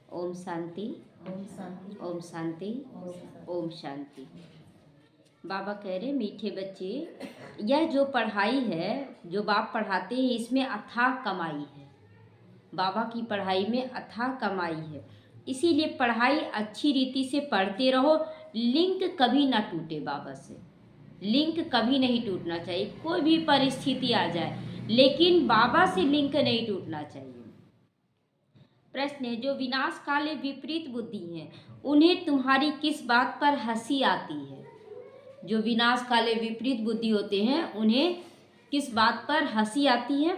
ओम शांति। ओम शांति। ओम शांति। ओम शांति। ओम शांति। बाबा कह रहे मीठे बच्चे, यह जो पढ़ाई है जो बाप पढ़ाते हैं इसमें अथाह कमाई है। बाबा की पढ़ाई में अथाह कमाई है, इसीलिए पढ़ाई अच्छी रीति से पढ़ते रहो। लिंक कभी ना टूटे बाबा से, लिंक कभी नहीं टूटना चाहिए। कोई भी परिस्थिति आ जाए लेकिन बाबा से लिंक नहीं टूटना चाहिए। प्रश्न है, जो विनाश काले विपरीत बुद्धि हैं उन्हें तुम्हारी किस बात पर हंसी आती है? जो विनाश काले विपरीत बुद्धि होते हैं उन्हें किस बात पर हंसी आती है?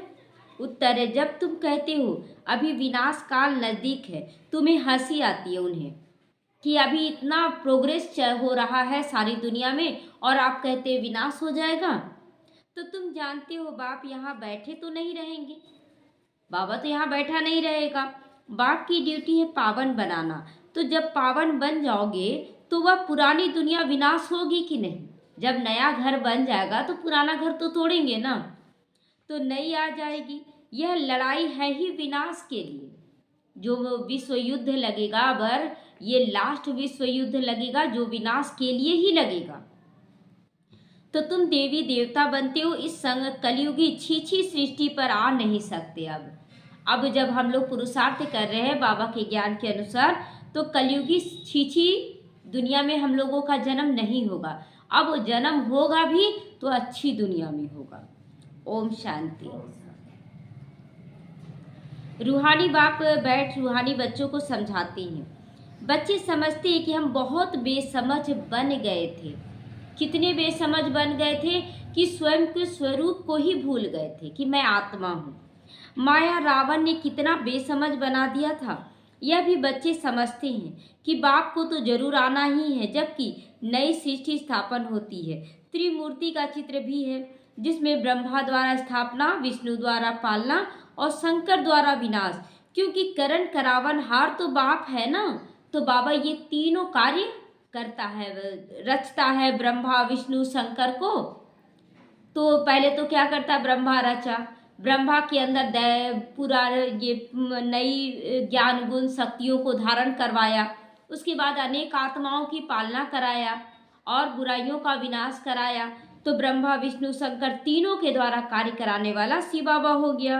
उत्तर है, जब तुम कहते हो अभी विनाश काल नज़दीक है, तुम्हें हंसी आती है उन्हें कि अभी इतना प्रोग्रेस हो रहा है सारी दुनिया में और आप कहते हैं विनाश हो जाएगा। तो तुम जानते हो बाप यहाँ बैठे तो नहीं रहेंगे, बाबा तो यहाँ बैठा नहीं रहेगा। बाप की ड्यूटी है पावन बनाना। तो जब पावन बन जाओगे तो वह पुरानी दुनिया विनाश होगी कि नहीं? जब नया घर बन जाएगा तो पुराना घर तो तोड़ेंगे ना, तो नई आ जाएगी। यह लड़ाई है ही विनाश के लिए। जो विश्व युद्ध लगेगा, अगर ये लास्ट विश्व युद्ध लगेगा जो विनाश के लिए ही लगेगा। तो तुम देवी देवता बनते हो, इस संग कलयुगी छीछी सृष्टि पर आ नहीं सकते। अब जब हम लोग पुरुषार्थ कर रहे हैं बाबा के ज्ञान के अनुसार, तो कलयुगी छीछी दुनिया में हम लोगों का जन्म नहीं होगा। अब जन्म होगा भी तो अच्छी दुनिया में होगा। ओम शांति। रूहानी बाप बैठ रूहानी बच्चों को समझाते हैं। बच्चे समझते हैं कि हम बहुत बेसमझ बन गए थे। कितने बेसमझ बन गए थे कि स्वयं के स्वरूप को ही भूल गए थे कि मैं आत्मा हूँ। माया रावण ने कितना बेसमझ बना दिया था, यह भी बच्चे समझते हैं कि बाप को तो जरूर आना ही है। जबकि नई सृष्टि स्थापन होती है, त्रिमूर्ति का चित्र भी है जिसमें ब्रह्मा द्वारा स्थापना, विष्णु द्वारा पालना और शंकर द्वारा विनाश। क्योंकि करण करावन हार तो बाप है ना, तो बाबा ये तीनों कार्य करता है, रचता है ब्रह्मा विष्णु शंकर को। तो पहले तो क्या करता है, ब्रह्मा रचा, ब्रह्मा के अंदर पूरा ये नई ज्ञान गुण शक्तियों को धारण करवाया। उसके बाद अनेक आत्माओं की पालना कराया और बुराइयों का विनाश कराया। तो ब्रह्मा विष्णु शंकर तीनों के द्वारा कार्य कराने वाला शिव बाबा हो गया।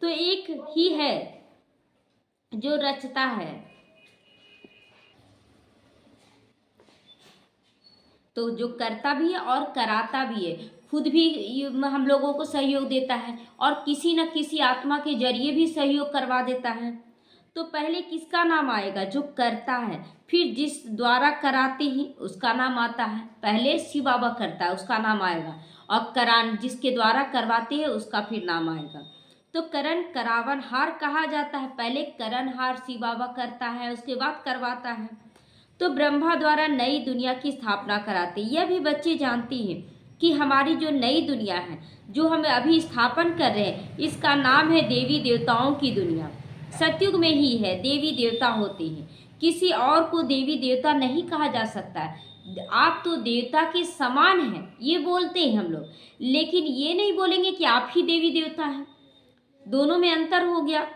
तो एक ही है जो रचता है, तो जो करता भी है और कराता भी है, खुद भी हम लोगों को सहयोग देता है और किसी न किसी आत्मा के जरिए भी सहयोग करवा देता है। तो पहले किसका नाम आएगा? जो करता है, फिर जिस द्वारा कराते ही उसका नाम आता है। पहले शिव बाबा करता है उसका नाम आएगा, और करान जिसके द्वारा करवाते हैं उसका फिर नाम आएगा। तो करण करावन हार कहा जाता है। पहले करण हार शिव बाबा करता है, उसके बाद करवाता है। तो ब्रह्मा द्वारा नई दुनिया की स्थापना कराते। यह भी बच्चे जानती हैं कि हमारी जो नई दुनिया है जो हम अभी स्थापन कर रहे हैं, इसका नाम है देवी देवताओं की दुनिया। सतयुग में ही है देवी देवता होते हैं, किसी और को देवी देवता नहीं कहा जा सकता है। आप तो देवता के समान हैं ये बोलते हैं हम लोग, लेकिन ये नहीं बोलेंगे कि आप ही देवी देवता हैं। दोनों में अंतर हो गया।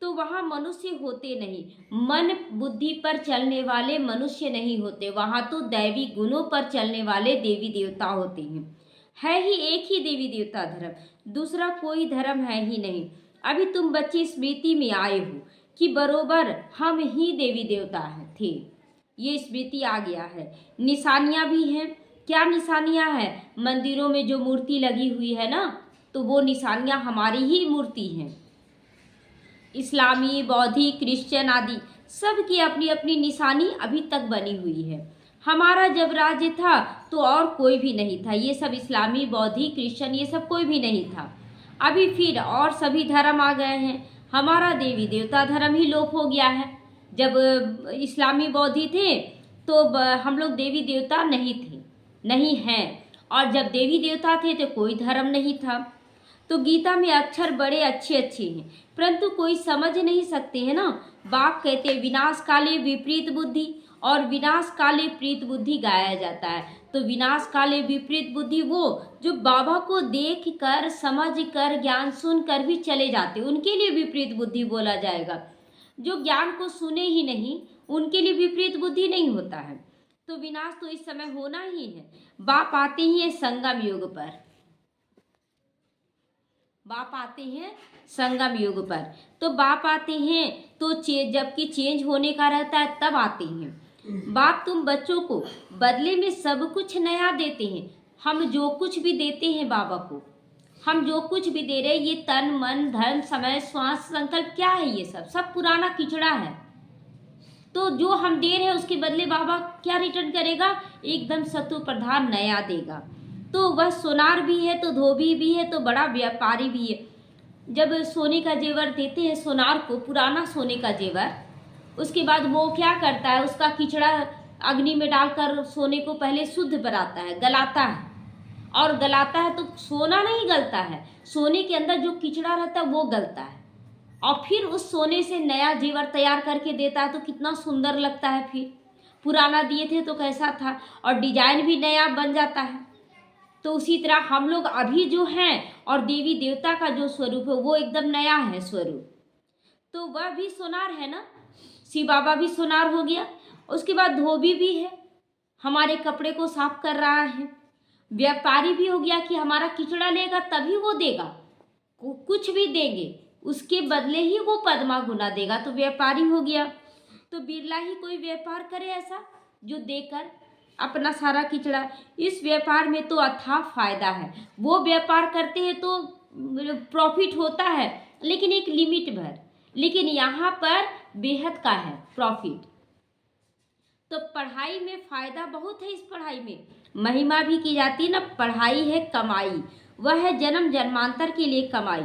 तो वहाँ मनुष्य होते नहीं, मन बुद्धि पर चलने वाले मनुष्य नहीं होते, वहाँ तो दैवी गुणों पर चलने वाले देवी देवता होते हैं। है ही एक ही देवी देवता धर्म, दूसरा कोई धर्म है ही नहीं। अभी तुम बच्चे स्मृति में आए हो कि बरोबर हम ही देवी देवता थे, ये स्मृति आ गया है। निशानियाँ भी हैं। क्या निशानियाँ हैं? मंदिरों में जो मूर्ति लगी हुई है ना, तो वो निशानियाँ हमारी ही मूर्ति हैं। इस्लामी, बौद्धी, क्रिश्चियन आदि सब की अपनी अपनी निशानी अभी तक बनी हुई है। हमारा जब राज्य था तो और कोई भी नहीं था, ये सब इस्लामी, बौद्धी, क्रिश्चियन ये सब कोई भी नहीं था। अभी फिर और सभी धर्म आ गए हैं, हमारा देवी देवता धर्म ही लोप हो गया है। जब इस्लामी बौद्धी थे तो हम लोग देवी देवता नहीं थे, नहीं हैं, और जब देवी देवता थे तो कोई धर्म नहीं था। तो गीता में अक्षर बड़े अच्छे अच्छे हैं, परंतु कोई समझ नहीं सकते हैं ना। बाप कहते विनाश काले विपरीत बुद्धि, और विनाश काले प्रीत बुद्धि गाया जाता है। तो विनाश काले विपरीत बुद्धि वो जो बाबा को देख कर, समझ कर, ज्ञान सुन कर भी चले जाते, उनके लिए विपरीत बुद्धि बोला जाएगा। जो ज्ञान को सुने ही नहीं, उनके लिए विपरीत बुद्धि नहीं होता है। तो विनाश तो इस समय होना ही है। बाप आते ही है संगम युग पर, बाप आते हैं संगम युग पर। तो बाप आते हैं तो जबकि चेंज होने का रहता है तब आते हैं। बाप तुम बच्चों को बदले में सब कुछ नया देते हैं। हम जो कुछ भी देते हैं बाबा को, हम जो कुछ भी दे रहे हैं, ये तन मन धन समय श्वास संकल्प क्या है, ये सब सब पुराना किचड़ा है। तो जो हम दे रहे हैं उसके बदले बाबा क्या रिटर्न करेगा? एकदम सत्व प्रधान नया देगा। तो वह सोनार भी है, तो धोबी भी है, तो बड़ा व्यापारी भी है। जब सोने का जेवर देते हैं सोनार को, पुराना सोने का जेवर, उसके बाद वो क्या करता है, उसका किचड़ा अग्नि में डालकर सोने को पहले शुद्ध बनाता है, गलाता है। और गलाता है तो सोना नहीं गलता है, सोने के अंदर जो किचड़ा रहता है वो गलता है। और फिर उस सोने से नया जेवर तैयार करके देता है, तो कितना सुंदर लगता है। फिर पुराना दिए थे तो कैसा था, और डिजाइन भी नया बन जाता है। तो उसी तरह हम लोग अभी जो हैं, और देवी देवता का जो स्वरूप है वो एकदम नया है स्वरूप। तो वह भी सोनार है ना, शिव बाबा भी सोनार हो गया। उसके बाद धोबी भी है, हमारे कपड़े को साफ कर रहा है। व्यापारी भी हो गया कि हमारा किचड़ा लेगा तभी वो देगा, कुछ भी देंगे उसके बदले ही वो पद्मा गुना देगा, तो व्यापारी हो गया। तो बिरला ही कोई व्यापार करे ऐसा जो देकर अपना सारा किचड़ा। इस व्यापार में तो अथाह फायदा है। वो व्यापार करते हैं तो प्रॉफिट होता है, लेकिन एक लिमिट भर। लेकिन यहाँ पर बेहद का है प्रॉफिट। तो पढ़ाई में फायदा बहुत है। इस पढ़ाई में महिमा भी की जाती है ना। पढ़ाई है कमाई, वह है जन्म जन्मांतर के लिए कमाई।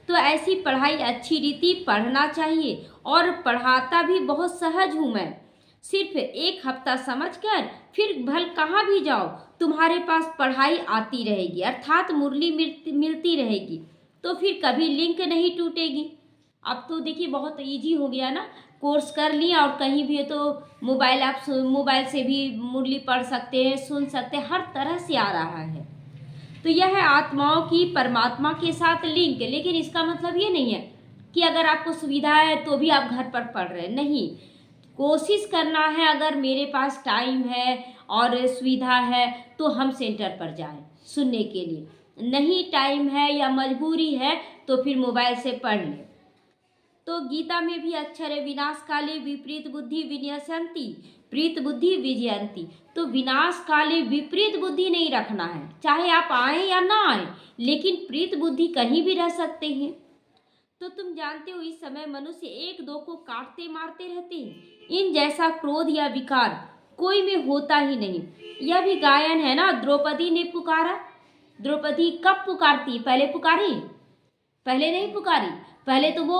तो ऐसी पढ़ाई अच्छी रीति पढ़ना चाहिए। और पढ़ाता भी बहुत सहज हूँ मैं। सिर्फ एक हफ्ता समझकर फिर भल कहाँ भी जाओ, तुम्हारे पास पढ़ाई आती रहेगी, अर्थात मुरली मिलती रहेगी। तो फिर कभी लिंक नहीं टूटेगी। अब तो देखिए बहुत इजी हो गया ना, कोर्स कर लिया और कहीं भी है तो मोबाइल से भी मुरली पढ़ सकते हैं, सुन सकते हैं, हर तरह से आ रहा है। तो यह है आत्माओं की परमात्मा के साथ लिंक। लेकिन इसका मतलब ये नहीं है कि अगर आपको सुविधा है तो भी आप घर पर पढ़ रहे हैं, नहीं। कोशिश करना है, अगर मेरे पास टाइम है और सुविधा है तो हम सेंटर पर जाएं सुनने के लिए। नहीं टाइम है या मजबूरी है तो फिर मोबाइल से पढ़ लें। तो गीता में भी अक्षर है, विनाश काले विपरीत बुद्धि विनश्यन्ति प्रीत बुद्धि विजयंती। तो विनाश काले विपरीत बुद्धि नहीं रखना है, चाहे आप आए या ना आए, लेकिन प्रीत बुद्धि कहीं भी रह सकते हैं। तो तुम जानते हो इस समय मनुष्य एक दो को काटते मारते रहते हैं। इन जैसा क्रोध या विकार कोई में होता ही नहीं। यह भी गायन है ना, द्रौपदी ने पुकारा। द्रौपदी कब पुकारती? पहले पुकारी? पहले नहीं पुकारी। पहले तो वो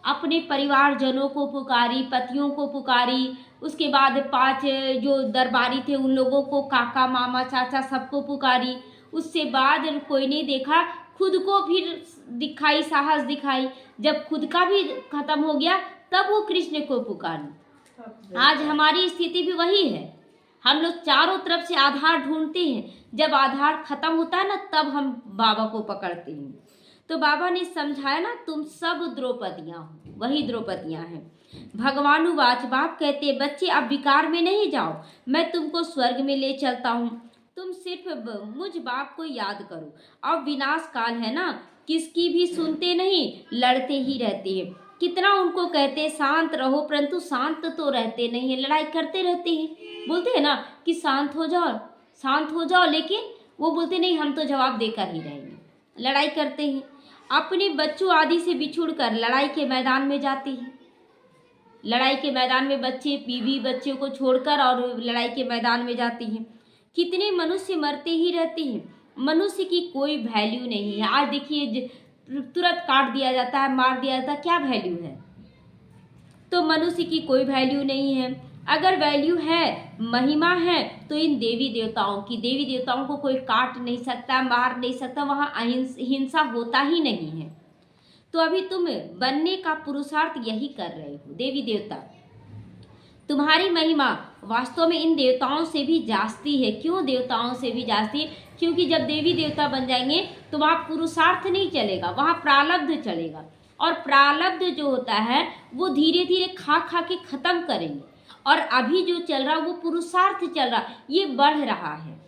अपने परिवारजनों को पुकारी, पतियों को पुकारी, उसके बाद 5 जो दरबारी थे उन लोगों को, काका मामा चाचा सबको पुकारी। उससे बाद कोई नहीं देखा, खुद को फिर दिखाई, साहस दिखाई। जब खुद का भी खत्म हो गया तब वो कृष्ण को पुकारी। आज हमारी स्थिति भी वही है। हम लोग चारों तरफ से आधार ढूंढते हैं, जब आधार खत्म होता है ना तब हम बाबा को पकड़ते हैं। तो बाबा ने समझाया ना, तुम सब द्रौपदियाँ हो, वही द्रौपदियाँ हैं। भगवानुवाच, बाप कहते बच्चे अब विकार में नहीं जाओ, मैं तुमको स्वर्ग में ले चलता हूँ। तुम सिर्फ मुझ बाप को याद करो। अब विनाश काल है ना, किसकी भी सुनते नहीं, लड़ते ही रहते हैं। कितना उनको कहते शांत रहो, परंतु शांत तो रहते नहीं है, लड़ाई करते रहते हैं। बोलते हैं ना कि शांत हो जाओ, शांत हो जाओ, लेकिन वो बोलते नहीं, हम तो जवाब देकर ही रहेंगे। लड़ाई करते हैं। अपने बच्चों आदि से बिछुड़कर लड़ाई के मैदान में जाते हैं। लड़ाई के मैदान में बच्चे, बीवी बच्चों को छोड़कर और लड़ाई के मैदान में जाते हैं। कितने मनुष्य मरते ही रहते हैं। मनुष्य की कोई वैल्यू नहीं है। आज देखिए तुरंत काट दिया जाता है, मार दिया जाता है, क्या वैल्यू है? तो मनुष्य की कोई वैल्यू नहीं है। अगर वैल्यू है, महिमा है, तो इन देवी देवताओं की। देवी देवताओं को कोई काट नहीं सकता, मार नहीं सकता, वहाँ हिंसा होता ही नहीं है। तो अभी तुम बनने का पुरुषार्थ यही कर रहे हो। देवी देवता तुम्हारी महिमा वास्तव में इन देवताओं से भी जास्ती है। क्यों देवताओं से भी जास्ती है? क्योंकि जब देवी देवता बन जाएंगे तो वहाँ पुरुषार्थ नहीं चलेगा, वहाँ प्रारब्ध चलेगा। और प्रारब्ध जो होता है वो धीरे धीरे खा खा के खत्म करेंगे। और अभी जो चल रहा वो पुरुषार्थ चल रहा, ये बढ़ रहा है।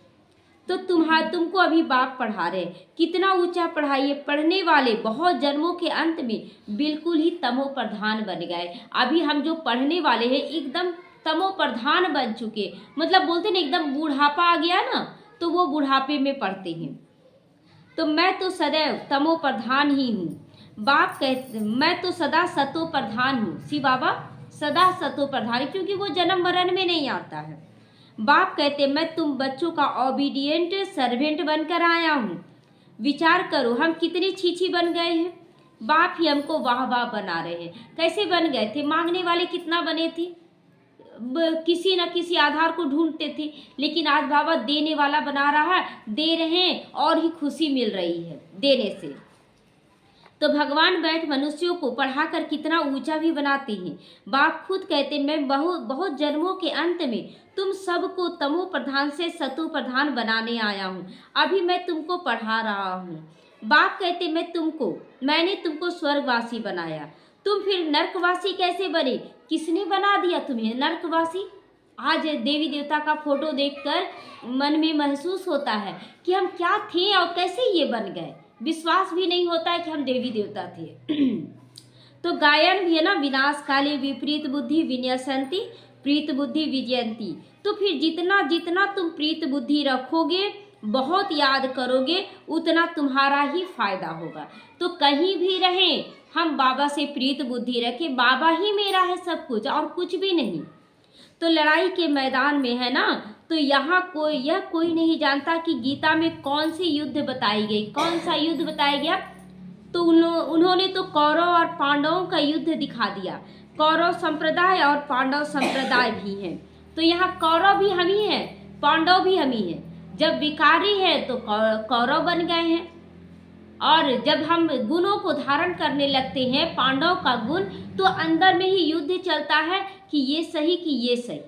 तो तुमको अभी बाप पढ़ा रहे, कितना ऊंचा पढ़ाइए। पढ़ने वाले बहुत जन्मों के अंत में बिल्कुल ही तमो प्रधान बन गए। अभी हम जो पढ़ने वाले हैं एकदम तमो प्रधान बन चुके, मतलब बोलते ना एकदम बुढ़ापा आ गया ना, तो वो बुढ़ापे में पढ़ते हैं। तो मैं तो सदैव तमो प्रधान ही हूँ। बाप कहते मैं तो सदा सतो प्रधान हूँ। सी बाबा सदा सतो प्रधान, क्योंकि वो जन्म मरण में नहीं आता है। बाप कहते मैं तुम बच्चों का ओबीडियंट सर्वेंट बनकर आया हूँ। विचार करो हम कितने छीछी बन गए हैं। बाप ही हमको वाह वाह बना रहे हैं। कैसे बन गए थे? मांगने वाले कितना बने थे, किसी न किसी आधार को ढूंढते थे, लेकिन आज बाबा देने वाला बना रहा है, दे रहे हैं और ही खुशी मिल रही है देने से। तो भगवान बैठ मनुष्यों को पढ़ाकर कितना ऊंचा भी बनाते हैं। बाप खुद कहते मैं बहुत जन्मों के अंत में तुम सबको तमो प्रधान से सतो प्रधान बनाने आया हूँ। अभी मैं तुमको पढ़ा रहा हूँ। बाप कहते मैंने तुमको स्वर्गवासी बनाया, तुम फिर नरकवासी कैसे बने? किसने बना दिया तुम्हें नरकवासी? आज देवी देवता का फोटो देखकर मन में महसूस होता है कि हम क्या थे और कैसे ये बन गए। विश्वास भी नहीं होता है कि हम देवी देवता थे। तो गायन भी है ना, विनाश काले विपरीत बुद्धि विन्यसंति प्रीत बुद्धि विजयंती। तो फिर जितना जितना तुम प्रीत बुद्धि रखोगे, बहुत याद करोगे, उतना तुम्हारा ही फायदा होगा। तो कहीं भी रहें हम बाबा से प्रीत बुद्धि रखें। बाबा ही मेरा है सब कुछ और कुछ भी नहीं। तो लड़ाई के मैदान में है ना, तो यहाँ कोई नहीं जानता कि गीता में कौन सी युद्ध बताई गई, कौन सा युद्ध बताया गया। तो उन्होंने तो कौरव और पांडवों का युद्ध दिखा दिया। कौरव संप्रदाय और पांडव संप्रदाय भी हैं। तो यहाँ कौरव भी हम ही हैं, पांडव भी हम ही हैं। जब विकारी है तो कौरव बन गए हैं, और जब हम गुणों को धारण करने लगते हैं पांडव का गुण, तो अंदर में ही युद्ध चलता है कि ये सही कि ये सही।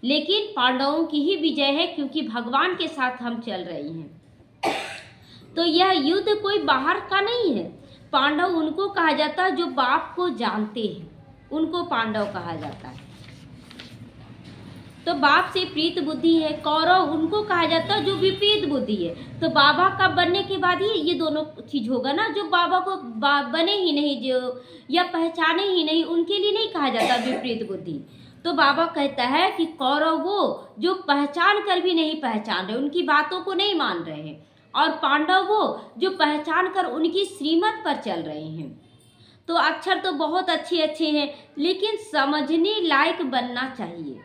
लेकिन पांडवों की ही विजय है, क्योंकि भगवान के साथ हम चल रहे हैं। तो यह युद्ध कोई बाहर का नहीं है। पांडव उनको कहा जाता है जो बाप को जानते हैं, उनको पांडव कहा जाता है। तो बाप से प्रीत बुद्धि है। कौरव उनको कहा जाता है जो विपरीत बुद्धि है। तो बाबा का बनने के बाद ही ये दोनों चीज होगा ना। जो बाबा को बने ही नहीं, जो या पहचाने ही नहीं, उनके लिए नहीं कहा जाता विपरीत बुद्धि। तो बाबा कहता है कि कौरव वो जो पहचान कर भी नहीं पहचान रहे, उनकी बातों को नहीं मान रहे हैं, और पांडव वो जो पहचान कर उनकी श्रीमत पर चल रहे हैं। तो अक्षर तो बहुत अच्छे अच्छे हैं, लेकिन समझने लायक बनना चाहिए।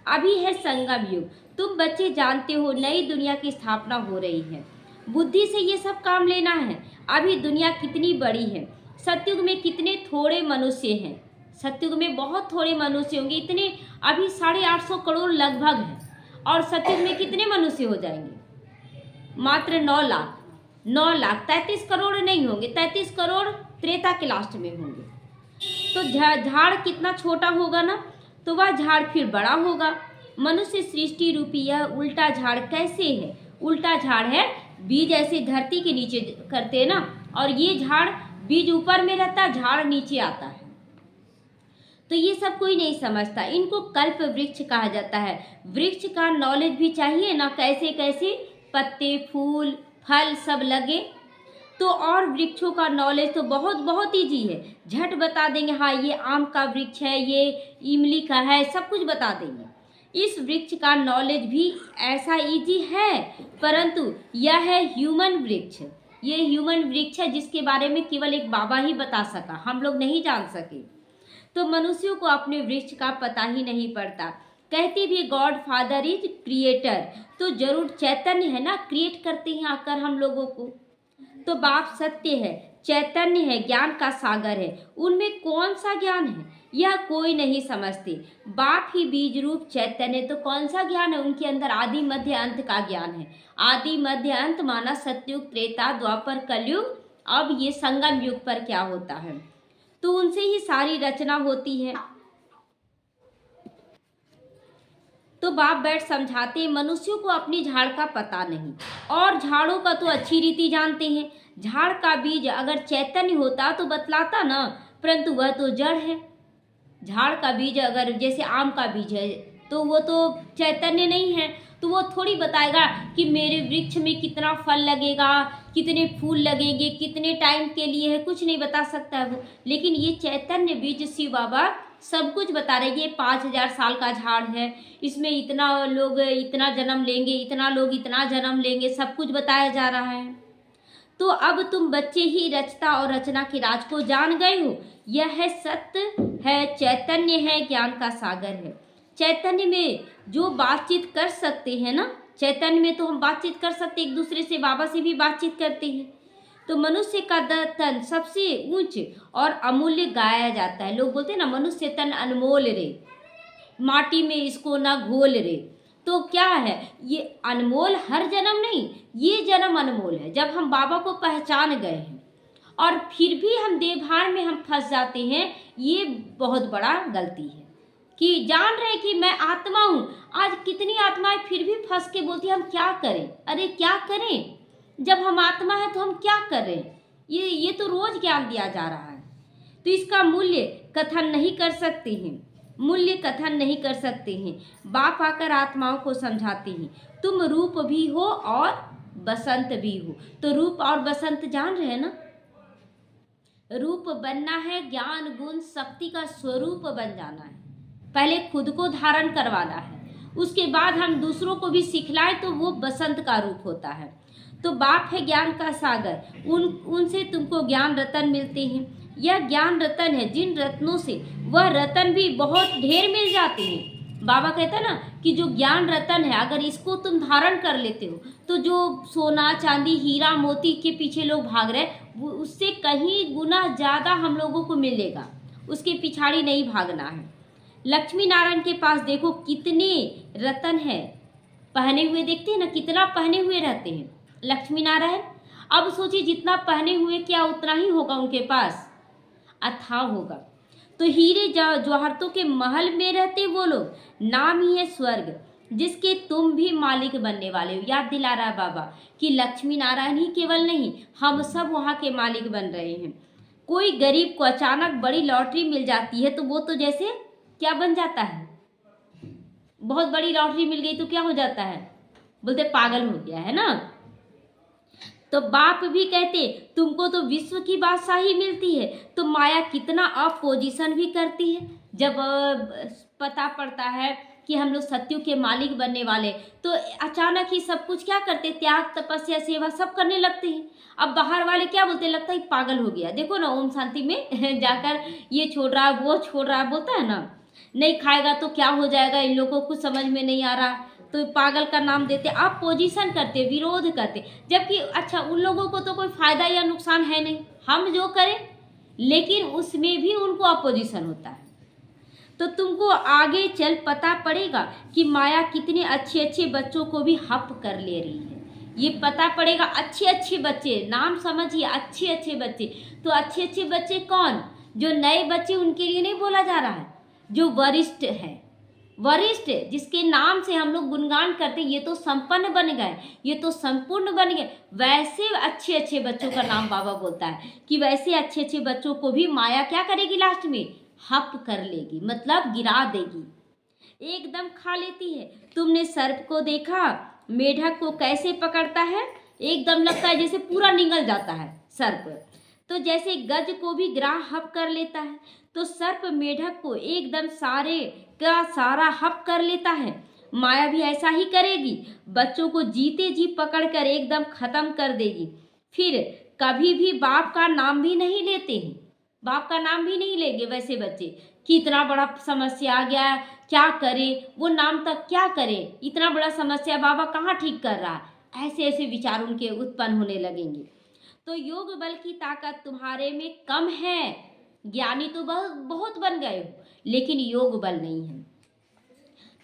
अभी है संगम युग, तुम बच्चे जानते हो नई दुनिया की स्थापना हो रही है। बुद्धि से ये सब काम लेना है। अभी दुनिया कितनी बड़ी है। सतयुग में कितने थोड़े मनुष्य हैं। सतयुग में बहुत थोड़े मनुष्य होंगे, इतने अभी 850 करोड़ लगभग हैं। और सतयुग में कितने मनुष्य हो जाएंगे? मात्र 9 लाख। 9 लाख 33 करोड़ नहीं होंगे, 33 करोड़ त्रेता के लास्ट में होंगे। तो झाड़ कितना छोटा होगा ना, तो वह झाड़ फिर बड़ा होगा। मनुष्य सृष्टि रूपी यह उल्टा झाड़ कैसे है? उल्टा झाड़ है, बीज ऐसे धरती के नीचे करते हैं ना, और ये झाड़ बीज ऊपर में रहता, झाड़ नीचे आता है। तो ये सब कोई नहीं समझता। इनको कल्प वृक्ष कहा जाता है। वृक्ष का नॉलेज भी चाहिए ना, कैसे कैसे पत्ते फूल फल सब लगे। तो और वृक्षों का नॉलेज तो बहुत बहुत ईजी है, झट बता देंगे। हाँ ये आम का वृक्ष है, ये इमली का है, सब कुछ बता देंगे। इस वृक्ष का नॉलेज भी ऐसा ईजी है, परंतु यह है ह्यूमन वृक्ष। ये ह्यूमन वृक्ष है जिसके बारे में केवल एक बाबा ही बता सका, हम लोग नहीं जान सके। तो मनुष्यों को अपने वृक्ष का पता ही नहीं पड़ता। कहते भी गॉड फादर इज क्रिएटर, तो जरूर चैतन्य है ना, क्रिएट करते हैं आकर हम लोगों को। तो बाप सत्य है, चैतन्य है, ज्ञान का सागर है। उनमें कौन सा ज्ञान है यह कोई नहीं समझते। बाप ही बीज रूप चैतन्य, तो कौन सा ज्ञान है? उनके अंदर आदि मध्य अंत का ज्ञान है। आदि मध्य अंत माना सतयुग त्रेता द्वापर कलयुग, अब ये संगम युग पर क्या होता है। तो उनसे ही सारी रचना होती है। तो बाप बैठ समझाते, मनुष्यों को अपनी झाड़ का पता नहीं, और झाड़ों का तो अच्छी रीति जानते हैं, झाड़ का बीज अगर चैतन्य होता तो बतलाता ना, परंतु वह तो जड़ है। झाड़ का बीज अगर जैसे आम का बीज है तो वो तो चैतन्य नहीं है, तो वो थोड़ी बताएगा कि मेरे वृक्ष में कितना फल लगेगा, कितने फूल लगेंगे, कितने टाइम के लिए है, कुछ नहीं बता सकता है वो। लेकिन ये चैतन्य बीज शिव बाबा सब कुछ बता रहे। ये 5,000 साल का झाड़ है, इसमें इतना लोग इतना जन्म लेंगे, इतना लोग इतना जन्म लेंगे, सब कुछ बताया जा रहा है। तो अब तुम बच्चे ही रचता और रचना के राज को जान गए हो। यह है सत्य है, चैतन्य है, ज्ञान का सागर है। चैतन्य में जो बातचीत कर सकते हैं ना, चैतन्य में तो हम बातचीत कर सकते, एक दूसरे से, बाबा से भी बातचीत करते हैं। तो मनुष्य का तन सबसे ऊंच और अमूल्य गाया जाता है। लोग बोलते हैं ना, मनुष्य तन अनमोल रे, माटी में इसको ना घोल रे। तो क्या है, ये अनमोल हर जन्म नहीं, ये जन्म अनमोल है। जब हम बाबा को पहचान गए हैं और फिर भी हम देवभान में हम फंस जाते हैं, ये बहुत बड़ा गलती है। कि जान रहे कि मैं आत्मा हूँ, आज कितनी आत्माएं फिर भी फंस के बोलती हम क्या करें। अरे क्या करें, जब हम आत्मा है तो हम क्या करें। ये तो रोज ज्ञान दिया जा रहा है। तो इसका मूल्य कथन नहीं कर सकते हैं, मूल्य कथन नहीं कर सकते हैं। बाप आकर आत्माओं को समझाते हैं, तुम रूप भी हो और बसंत भी हो। तो रूप और बसंत जान रहे हैं ना, रूप बनना है, ज्ञान गुण शक्ति का स्वरूप बन जाना है। पहले खुद को धारण करवाना है, उसके बाद हम दूसरों को भी सिखलाएं तो वो बसंत का रूप होता है। तो बाप है ज्ञान का सागर, उनसे तुमको ज्ञान रतन मिलते हैं। यह ज्ञान रतन है, जिन रत्नों से वह रतन भी बहुत ढेर मिल जाते हैं। बाबा कहता है ना कि जो ज्ञान रतन है, अगर इसको तुम धारण कर लेते हो तो जो सोना चांदी हीरा मोती के पीछे लोग भाग रहे हैं, उससे कहीं गुना ज़्यादा हम लोगों को मिलेगा। उसके पिछाड़ी नहीं भागना है। लक्ष्मी नारायण के पास देखो कितने रतन है पहने हुए, देखते हैं ना कितना पहने हुए रहते हैं लक्ष्मी नारायण। अब सोचिए जितना पहने हुए क्या उतना ही होगा उनके पास, अथाह होगा। तो हीरे जवाहरतों के महल में रहते वो लोग, नाम ही है स्वर्ग, जिसके तुम भी मालिक बनने वाले हो। याद दिला रहा है बाबा कि लक्ष्मी नारायण ही केवल नहीं, हम सब वहाँ के मालिक बन रहे हैं। कोई गरीब को अचानक बड़ी लॉटरी मिल जाती है तो वो तो जैसे क्या बन जाता है, बहुत बड़ी लॉटरी मिल गई तो क्या हो जाता है, बोलते पागल हो गया है ना। तो बाप भी कहते तुमको तो विश्व की बादशाही मिलती है, तो माया कितना अपोजिशन भी करती है। जब पता पड़ता है कि हम लोग सत्यु के मालिक बनने वाले, तो अचानक ही सब कुछ क्या करते, त्याग तपस्या सेवा सब करने लगते हैं। अब बाहर वाले क्या बोलते, लगता है पागल हो गया। देखो ना ओम शांति में जाकर ये छोड़ रहा है वो छोड़ रहा है, बोलता है ना नहीं खाएगा तो क्या हो जाएगा, इन लोगों को कुछ समझ में नहीं आ रहा, तो पागल का नाम देते, आप पोजीशन करते, विरोध करते। जबकि अच्छा उन लोगों को तो कोई फायदा या नुकसान है नहीं, हम जो करें, लेकिन उसमें भी उनको अपोजिशन होता है। तो तुमको आगे चल पता पड़ेगा कि माया कितने अच्छे अच्छे बच्चों को भी हप कर ले रही है। ये पता पड़ेगा, अच्छे अच्छे बच्चे, नाम समझिए अच्छे अच्छे बच्चे। तो अच्छे अच्छे बच्चे कौन, जो नए बच्चे उनके लिए नहीं बोला जा रहा है, जो वरिष्ठ है, वरिष्ठ जिसके नाम से हम लोग गुणगान करते, ये तो संपन्न बन गए, ये तो संपूर्ण बन गए, वैसे अच्छे अच्छे बच्चों का नाम बाबा बोलता है कि वैसे अच्छे अच्छे बच्चों को भी माया क्या करेगी, लास्ट में हप कर लेगी, मतलब गिरा देगी, एकदम खा लेती है। तुमने सर्प को देखा, मेढक को कैसे पकड़ता है, एकदम लगता है जैसे पूरा निगल जाता है सर्प। तो जैसे गज को भी ग्राह हप कर लेता है, तो सर्प मेढक को एकदम सारे का सारा हप कर लेता है। माया भी ऐसा ही करेगी, बच्चों को जीते जी पकड़कर एकदम खत्म कर देगी। फिर कभी भी बाप का नाम भी नहीं लेते हैं, बाप का नाम भी नहीं लेंगे वैसे बच्चे कि इतना बड़ा समस्या आ गया क्या करें, वो नाम तक क्या करें, इतना बड़ा समस्या बाबा कहाँ ठीक कर रहा है, ऐसे ऐसे विचार उनके उत्पन्न होने लगेंगे। तो योग बल की ताकत तुम्हारे में कम है, ज्ञानी तो बहुत बहुत बन गए हो, लेकिन योग बल नहीं है।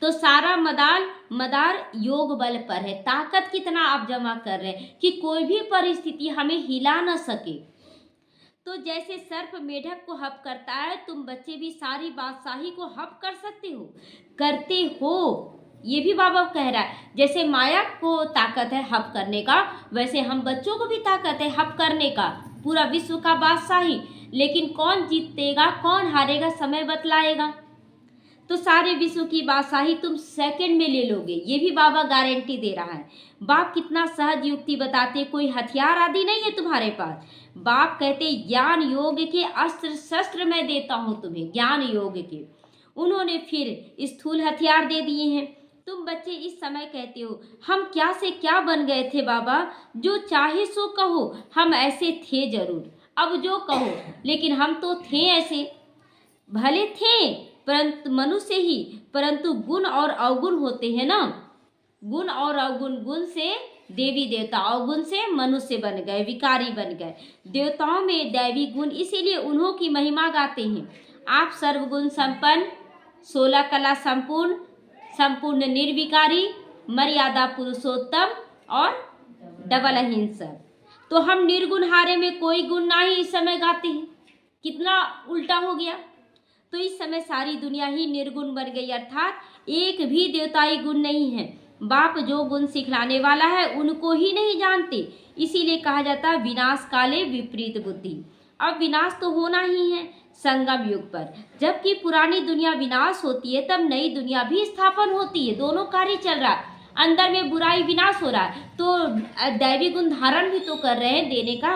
तो सारा मदार योग बल पर है। ताकत कितना आप जमा कर रहे हैं कि कोई भी परिस्थिति हमें हिला ना सके। तो जैसे सर्प मेढक को हप करता है, तुम बच्चे भी सारी बादशाही को हप कर सकते हो, करते हो। ये भी बाबा कह रहा है। जैसे माया को ताकत है हप करने का, वैसे हम बच्चों को भी ताकत है हप करने का, पूरा विश्व का बादशाही। लेकिन कौन जीतेगा कौन हारेगा समय बतलाएगा। तो सारे विश्व की बादशाही तुम सेकंड में ले लोगे, ये भी बाबा गारंटी दे रहा है। बाप कितना सहज युक्ति बताते, कोई हथियार आदि नहीं है तुम्हारे पास। बाप कहते ज्ञान योग के अस्त्र शस्त्र मैं देता हूँ तुम्हें, ज्ञान योग के। उन्होंने फिर स्थूल हथियार दे दिए हैं। तुम बच्चे इस समय कहते हो हम क्या से क्या बन गए थे बाबा, जो चाहे सो कहो, हम ऐसे थे जरूर। अब जो कहो, लेकिन हम तो थे ऐसे, भले थे परंतु मनुष्य ही, परंतु गुण और अवगुण होते हैं ना। गुण और अवगुण, गुण से देवी देवता, अवगुण से मनुष्य बन गए, विकारी बन गए। देवताओं में दैवी गुण, इसीलिए उन्हों की महिमा गाते हैं। आप सर्वगुण संपन्न, 16 कला संपूर्ण, संपूर्ण निर्विकारी, मर्यादा पुरुषोत्तम और डबल अहिंसक। तो हम निर्गुण हारे में कोई गुण ना ही इस समय गाते हैं। कितना उल्टा हो गया। तो इस समय सारी दुनिया ही निर्गुण बन गई, अर्थात एक भी देवताई गुण नहीं है। बाप जो गुण सिखलाने वाला है उनको ही नहीं जानते, इसीलिए कहा जाता है विनाश काले विपरीत बुद्धि। अब विनाश तो होना ही है संगम युग पर, जबकि पुरानी दुनिया विनाश होती है तब नई दुनिया भी स्थापन होती है। दोनों कार्य चल रहा है, अंदर में बुराई विनाश हो रहा है तो दैवी गुण धारण भी तो कर रहे हैं देने का।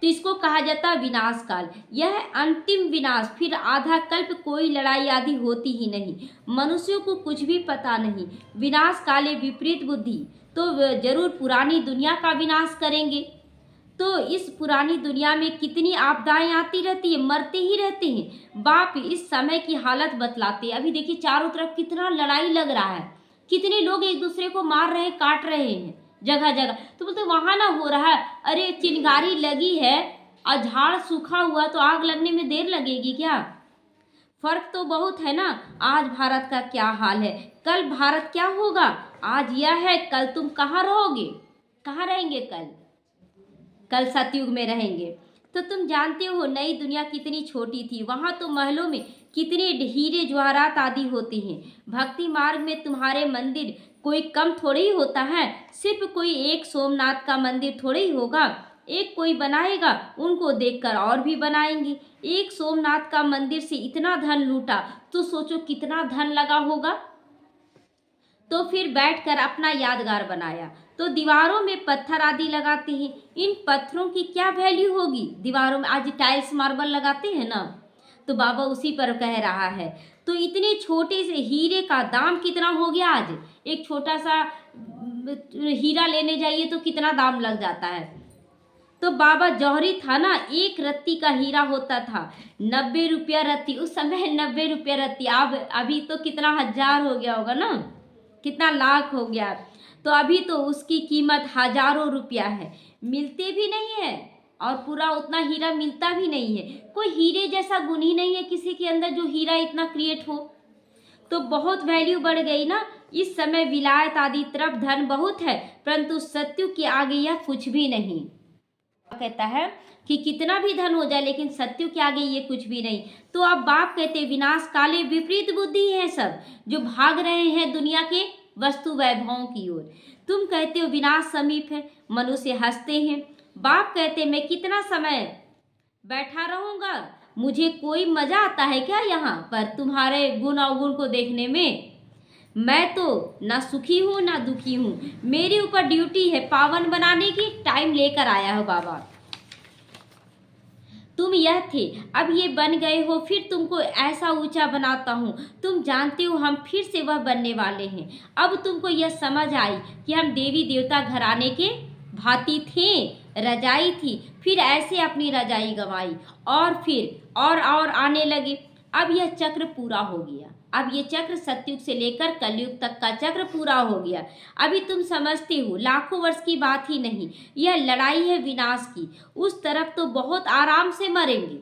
तो इसको कहा जाता है विनाश काल, यह अंतिम विनाश। फिर आधा कल्प कोई लड़ाई आदि होती ही नहीं, मनुष्यों को कुछ भी पता नहीं। विनाश काले विपरीत बुद्धि, तो जरूर पुरानी दुनिया का विनाश करेंगे। तो इस पुरानी दुनिया में कितनी आपदाएं आती रहती है, मरते ही रहते हैं। बाप इस समय की हालत बतलाते हैं। अभी देखिए चारों तरफ कितना लड़ाई लग रहा है, कितने लोग एक दूसरे को मार रहे हैं, काट रहे हैं जगह जगह। तो बोलते वहां ना हो रहा है, अरे चिंगारी लगी है और झाड़ सूखा हुआ तो आग लगने में देर लगेगी क्या। फर्क तो बहुत है ना। आज भारत का क्या हाल है, कल भारत क्या होगा। आज यह है, कल तुम कहाँ रहोगे, कहाँ रहेंगे कल सतयुग में रहेंगे। तो तुम जानते हो नई दुनिया कितनी छोटी थी, वहां तो महलों में कितने हीरे जवाहरात आदि होते हैं। भक्ति मार्ग में तुम्हारे मंदिर कोई कम थोड़े ही होता है। सिर्फ कोई एक सोमनाथ का मंदिर थोड़े ही होगा, एक कोई बनाएगा उनको देखकर और भी बनाएंगे। एक सोमनाथ का मंदिर से इतना धन लूटा तो सोचो कितना धन लगा होगा। तो फिर बैठकर अपना यादगार बनाया। तो दीवारों में पत्थर आदि लगाते हैं, इन पत्थरों की क्या वैल्यू होगी दीवारों में। आज टाइल्स मार्बल लगाते हैं ना, तो बाबा उसी पर कह रहा है। तो इतने छोटे से हीरे का दाम कितना हो गया। आज एक छोटा सा हीरा लेने जाइए तो कितना दाम लग जाता है। तो बाबा जौहरी था ना, एक रत्ती का हीरा होता था 90 रुपया रत्ती, उस समय 90 रुपया रत्ती। अब अभी तो कितना हजार हो गया होगा ना, कितना लाख हो गया। तो अभी तो उसकी कीमत हजारों रुपया है, मिलते भी नहीं है और पूरा उतना हीरा मिलता भी नहीं है। कोई हीरे जैसा गुण ही नहीं है किसी के अंदर जो हीरा इतना क्रिएट हो। तो बहुत वैल्यू बढ़ गई ना। इस समय विलायत आदि तरफ धन बहुत है, परंतु सत्युग के आगे यह कुछ भी नहीं। कहता है कि कितना भी धन हो जाए लेकिन सत्युग के आगे ये कुछ भी नहीं। तो अब बाप कहते विनाश काले विपरीत बुद्धि है सब, जो भाग रहे हैं दुनिया के वस्तु वैभवों की ओर। तुम कहते हो विनाश समीप है, मनुष्य हंसते हैं। बाप कहते मैं कितना समय बैठा रहूंगा, मुझे कोई मजा आता है क्या यहाँ पर तुम्हारे गुण अवगुण को देखने में। मैं तो ना सुखी हूँ ना दुखी हूँ, मेरे ऊपर ड्यूटी है पावन बनाने की, टाइम लेकर आया हो बाबा। तुम यह थे, अब ये बन गए हो, फिर तुमको ऐसा ऊंचा बनाता हूँ। तुम जानते हो हम फिर से वह बनने वाले हैं। अब तुमको यह समझ आई कि हम देवी देवता घराने के भांति थे, रजाई थी, फिर ऐसे अपनी रजाई गंवाई और फिर और आने लगे। अब यह चक्र पूरा हो गया। अब ये चक्र सतयुग से लेकर कलयुग तक का चक्र पूरा हो गया। अभी तुम समझते हो लाखों वर्ष की बात ही नहीं, यह लड़ाई है विनाश की। उस तरफ तो बहुत आराम से मरेंगे,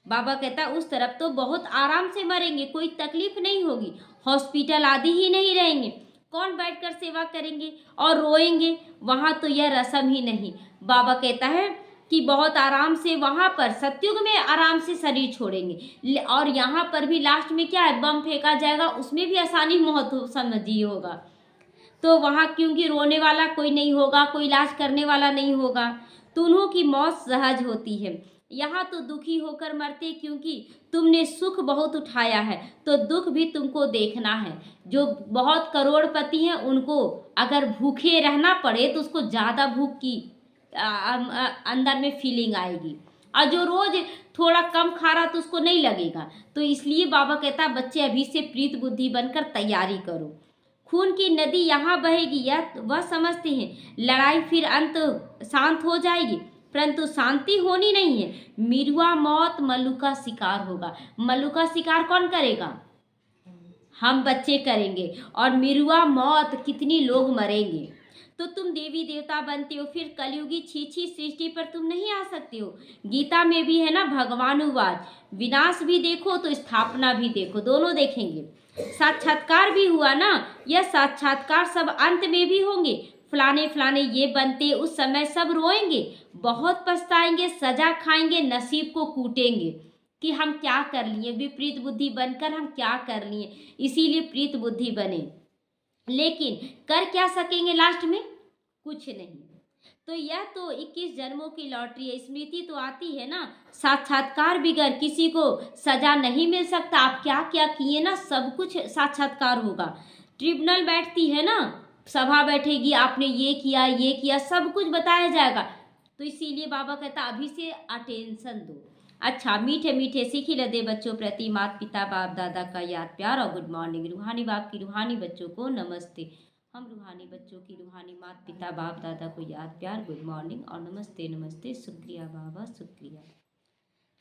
बाबा कहता उस तरफ तो बहुत आराम से मरेंगे, कोई तकलीफ नहीं होगी, हॉस्पिटल आदि ही नहीं रहेंगे। कौन बैठकर सेवा करेंगे और रोएंगे, वहां तो यह रस्म ही नहीं। बाबा कहता है कि बहुत आराम से वहाँ पर सतयुग में आराम से शरीर छोड़ेंगे, और यहाँ पर भी लास्ट में क्या है, बम फेंका जाएगा, उसमें भी आसानी मौत समझिए होगा। तो वहाँ क्योंकि रोने वाला कोई नहीं होगा, कोई इलाज करने वाला नहीं होगा, तो उन्हों की मौत सहज होती है। यहाँ तो दुखी होकर मरते, क्योंकि तुमने सुख बहुत उठाया है तो दुख भी तुमको देखना है। जो बहुत करोड़पति हैं उनको अगर भूखे रहना पड़े तो उसको ज़्यादा भूख की अंदर में फीलिंग आएगी, और जो रोज थोड़ा कम खा रहा तो उसको नहीं लगेगा। तो इसलिए बाबा कहता है बच्चे अभी से प्रीत बुद्धि बनकर तैयारी करो। खून की नदी यहाँ बहेगी, यह वह समझते हैं। लड़ाई फिर अंत शांत हो जाएगी, परंतु शांति होनी नहीं है। मिरुआ मौत मल्लू का शिकार होगा। मल्लू का शिकार कौन करेगा? हम बच्चे करेंगे। और मिरुआ मौत कितनी लोग मरेंगे। तो तुम देवी देवता बनते हो, फिर कलयुगी छीछी सृष्टि पर तुम नहीं आ सकते हो। गीता में भी है ना भगवानुवाद, विनाश भी देखो तो स्थापना भी देखो, दोनों देखेंगे। साक्षात्कार भी हुआ ना, यह साक्षात्कार सब अंत में भी होंगे। फलाने फलाने ये बनते, उस समय सब रोएंगे, बहुत पछताएंगे, सजा खाएंगे, नसीब को कूटेंगे कि हम क्या कर लिए, विपरीत बुद्धि बनकर हम क्या कर लिए। इसीलिए प्रीत बुद्धि बने, लेकिन कर क्या सकेंगे लास्ट में? कुछ नहीं। तो यह तो 21 जन्मों की लॉटरी है। स्मृति तो आती है ना, साक्षात्कार बिगर किसी को सजा नहीं मिल सकता। आप क्या क्या किए ना, सब कुछ साक्षात्कार होगा। ट्रिब्यूनल बैठती है ना, सभा बैठेगी, आपने ये किया, सब कुछ बताया जाएगा। तो इसीलिए बाबा कहता अभी से अटेंशन दो। अच्छा, मीठे मीठे सीखी लदे बच्चों प्रति माता पिता बाप दादा का याद प्यार और गुड मॉर्निंग। रूहानी बाप की रूहानी बच्चों को नमस्ते। हम रूहानी बच्चों की रूहानी माता पिता बाप दादा को याद प्यार, गुड मॉर्निंग और नमस्ते नमस्ते, शुक्रिया बाबा शुक्रिया।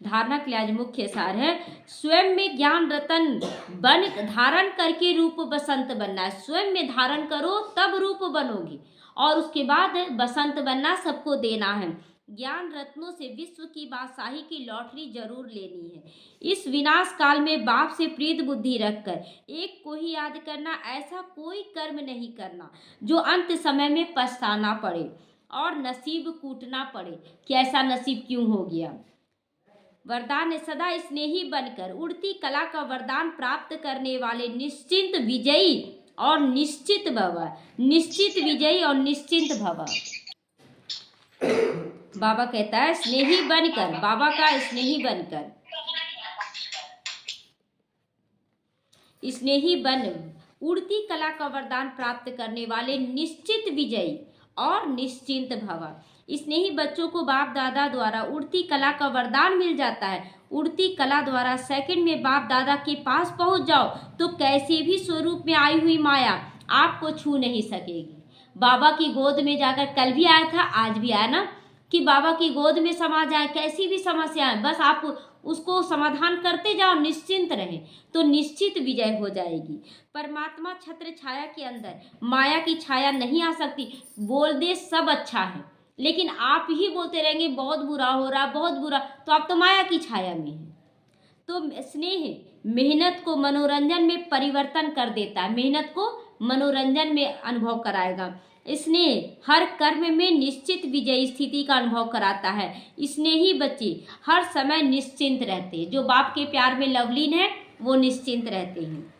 धारणा के लिए आज मुख्य सार है, स्वयं में ज्ञान रतन बन धारण करके रूप बसंत बनना है। स्वयं में धारण करो तब रूप बनोगे, और उसके बाद बसंत बनना सबको देना है। ज्ञान रत्नों से विश्व की बादशाही की लॉटरी जरूर लेनी है। इस विनाश काल में बाप से प्रीत बुद्धि रखकर एक को ही याद करना। ऐसा कोई कर्म नहीं करना जो अंत समय में पछताना पड़े और नसीब कूटना पड़े कि ऐसा नसीब क्यों हो गया। वरदान सदा स्नेही बनकर उड़ती कला का वरदान प्राप्त करने वाले निश्चिंत विजयी और निश्चित भव। निश्चित विजयी और निश्चिंत भव। बाबा कहता है स्नेही बनकर, बाबा का स्नेही बनकर, स्नेही बन उड़ती कला का वरदान प्राप्त करने वाले निश्चित विजयी और निश्चिंत भव। स्नेही बच्चों को बाप दादा द्वारा उड़ती कला का वरदान मिल जाता है। उड़ती कला द्वारा सेकंड में बाप दादा के पास पहुंच जाओ तो कैसे भी स्वरूप में आई हुई माया आपको छू नहीं सकेगी। बाबा की गोद में जाकर, कल भी आया था आज भी आया ना, कि बाबा की गोद में समा जाए, कैसी भी समस्या है बस आप उसको समाधान करते जाओ, निश्चिंत रहे तो निश्चित विजय हो जाएगी। परमात्मा छत्र छाया के अंदर माया की छाया नहीं आ सकती। बोल दे सब अच्छा है, लेकिन आप ही बोलते रहेंगे बहुत बुरा हो रहा, बहुत बुरा, तो आप तो माया की छाया में हैं। तो स्नेह मेहनत को मनोरंजन में परिवर्तन कर देता है, मेहनत को मनोरंजन में अनुभव कराएगा। स्नेह हर कर्म में निश्चित विजयी स्थिति का अनुभव कराता है। स्नेही बच्चे हर समय निश्चिंत रहते हैं। जो बाप के प्यार में लवलीन है वो निश्चिंत रहते हैं।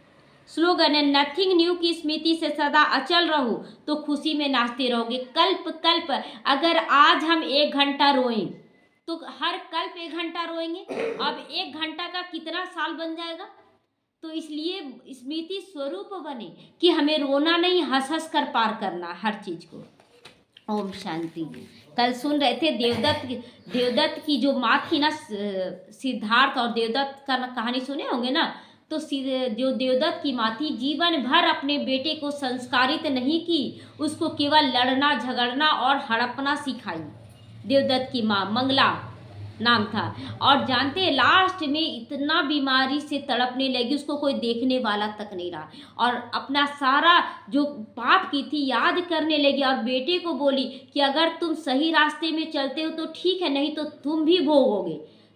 स्लोगन है नथिंग न्यू की स्मृति से सदा अचल रहो तो खुशी में नाचते रहोगे। कल्प कल्प अगर आज हम 1 घंटा रोएं तो हर कल्प 1 घंटा रोएंगे। अब 1 घंटा का कितना साल बन जाएगा। तो इसलिए स्मृति स्वरूप बने कि हमें रोना नहीं, हंस हंस कर पार करना हर चीज को। ओम शांति। कल सुन रहे थे देवदत्त की जो माँ थी ना, सिद्धार्थ और देवदत्त का कहानी सुने होंगे ना। तो जो देवदत्त की माँ थी जीवन भर अपने बेटे को संस्कारित नहीं की, उसको केवल लड़ना झगड़ना और हड़पना सिखाई। देवदत्त की माँ मंगला नाम था, और जानते हैं लास्ट में इतना बीमारी से तड़पने लगी, उसको कोई देखने वाला तक नहीं रहा, और अपना सारा जो पाप की थी याद करने लगी, और बेटे को बोली कि अगर तुम सही रास्ते में चलते हो तो ठीक है, नहीं तो तुम भी भोगोगे।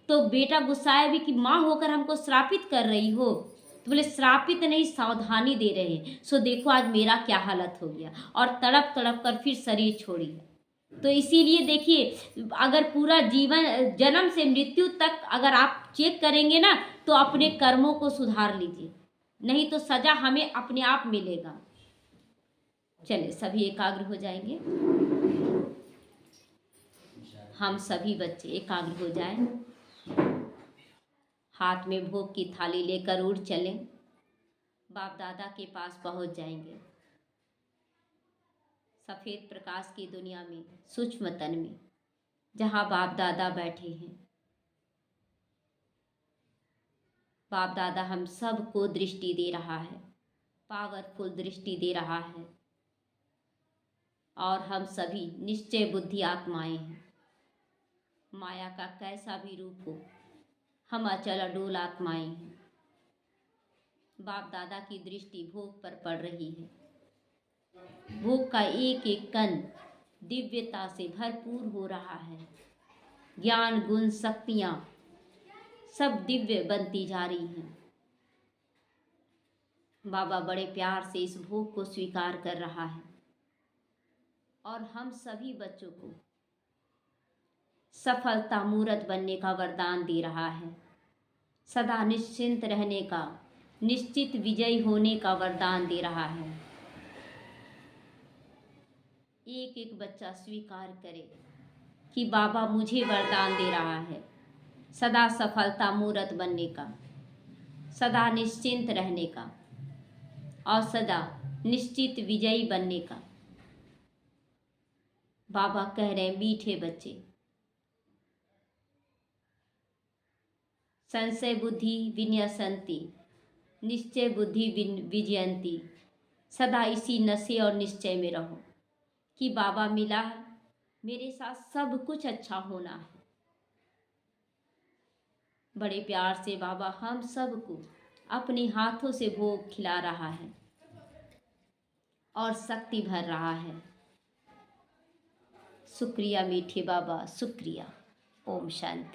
तो बेटा गुस्साया भी कि माँ होकर हमको श्रापित कर रही हो। तो बोले श्रापित नहीं, सावधानी दे रहे हैं। सो देखो आज मेरा क्या हालत हो गया, और तड़प तड़प कर फिर शरीर छोड़ी। तो इसीलिए देखिए, अगर पूरा जीवन जन्म से मृत्यु तक अगर आप चेक करेंगे ना, तो अपने कर्मों को सुधार लीजिए, नहीं तो सजा हमें अपने आप मिलेगा। चलिए सभी एकाग्र हो जाएंगे। हम सभी बच्चे एकाग्र हो जाएं। हाथ में भोग की थाली लेकर उड़ चलें, बाप दादा के पास पहुंच जाएंगे। सफ़ेद प्रकाश की दुनिया में, सूक्ष्म तन में, जहाँ बाप दादा बैठे हैं। बाप दादा हम सबको दृष्टि दे रहा है, पावरफुल दृष्टि दे रहा है। और हम सभी निश्चय बुद्धि आत्माएं हैं। माया का कैसा भी रूप हो, हम अचल अडोल आत्माएं हैं। बाप दादा की दृष्टि भोग पर पड़ रही है। भोग का एक एक कण दिव्यता से भरपूर हो रहा है। ज्ञान गुण शक्तियां सब दिव्य बनती जा रही हैं। बाबा बड़े प्यार से इस भोग को स्वीकार कर रहा है और हम सभी बच्चों को सफलता मूर्त बनने का वरदान दे रहा है। सदा निश्चिंत रहने का, निश्चित विजयी होने का वरदान दे रहा है। एक एक बच्चा स्वीकार करे कि बाबा मुझे वरदान दे रहा है सदा सफलता मूर्त बनने का, सदा निश्चिंत रहने का और सदा निश्चित विजयी बनने का। बाबा कह रहे हैं, मीठे बच्चे, संशय बुद्धि विन्यसंति, निश्चय बुद्धि विजयंती। सदा इसी नशे और निश्चय में रहो कि बाबा मिला है, मेरे साथ सब कुछ अच्छा होना है। बड़े प्यार से बाबा हम सबको अपने हाथों से भोग खिला रहा है और शक्ति भर रहा है। शुक्रिया मीठे बाबा, शुक्रिया। ओम शांति।